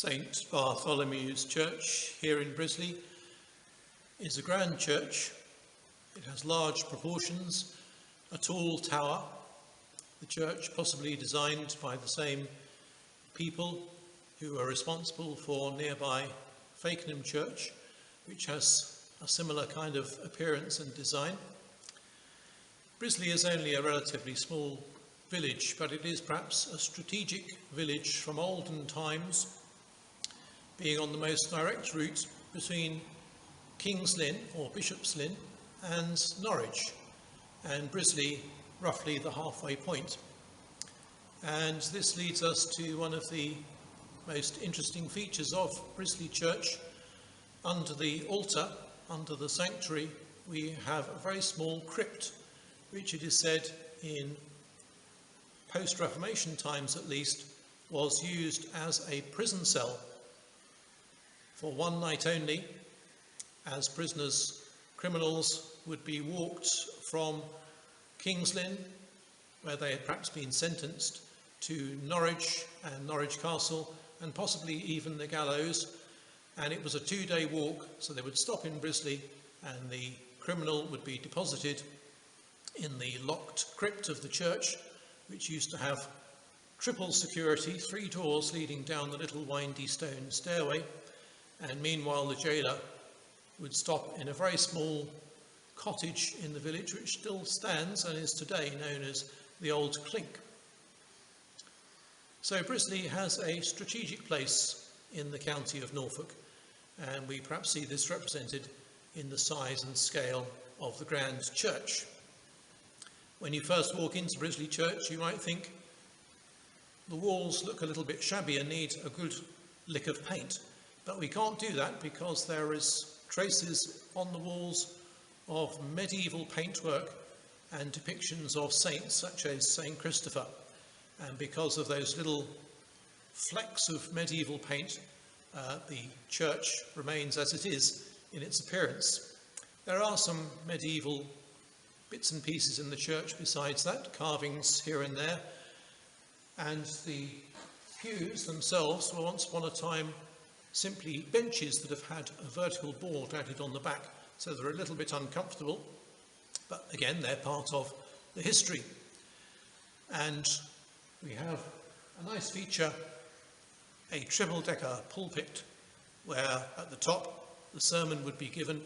St. Bartholomew's Church here in Brisley is a grand church. It has large proportions, a tall tower. The church possibly designed by the same people who are responsible for nearby Fakenham Church, which has a similar kind of appearance and design. Brisley is only a relatively small village, but it is perhaps a strategic village from olden times, being on the most direct route between King's Lynn or Bishop's Lynn and Norwich, and Brisley roughly the halfway point. And this leads us to one of the most interesting features of Brisley Church. Under the altar, under the sanctuary, we have a very small crypt, which it is said in post-Reformation times at least was used as a prison cell for one night only, as prisoners, criminals, would be walked from King's Lynn, where they had perhaps been sentenced, to Norwich and Norwich Castle, and possibly even the gallows. And it was a 2-day walk, so they would stop in Brisley and the criminal would be deposited in the locked crypt of the church, which used to have triple security, 3 doors leading down the little windy stone stairway. And meanwhile the jailer would stop in a very small cottage in the village, which still stands and is today known as the Old Clink. So Brisley has a strategic place in the county of Norfolk, and we perhaps see this represented in the size and scale of the grand church. When you first walk into Brisley Church, you might think the walls look a little bit shabby and need a good lick of paint. But we can't do that because there is traces on the walls of medieval paintwork and depictions of saints such as St. Christopher. And because of those little flecks of medieval paint, the church remains as it is in its appearance. There are some medieval bits and pieces in the church besides that, carvings here and there. And the pews themselves were once upon a time simply benches that have had a vertical board added on the back, so they're a little bit uncomfortable, but again they're part of the history. And we have a nice feature, a triple-decker pulpit, where at the top the sermon would be given.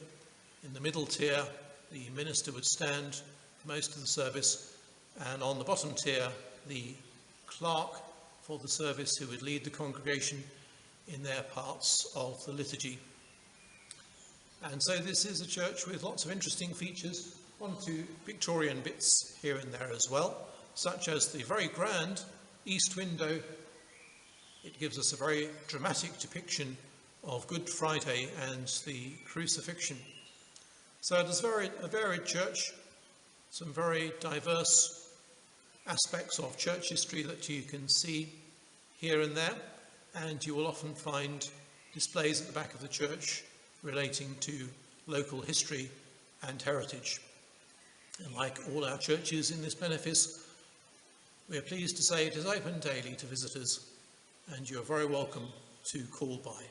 In the middle tier the minister would stand for most of the service, and on the bottom tier the clerk for the service, who would lead the congregation in their parts of the liturgy. And so this is a church with lots of interesting features, 1 or 2 Victorian bits here and there as well, such as the very grand east window. It gives us a very dramatic depiction of Good Friday and the crucifixion. So it is a varied church, some very diverse aspects of church history that you can see here and there. And you will often find displays at the back of the church relating to local history and heritage. And like all our churches in this benefice, we are pleased to say it is open daily to visitors, and you are very welcome to call by.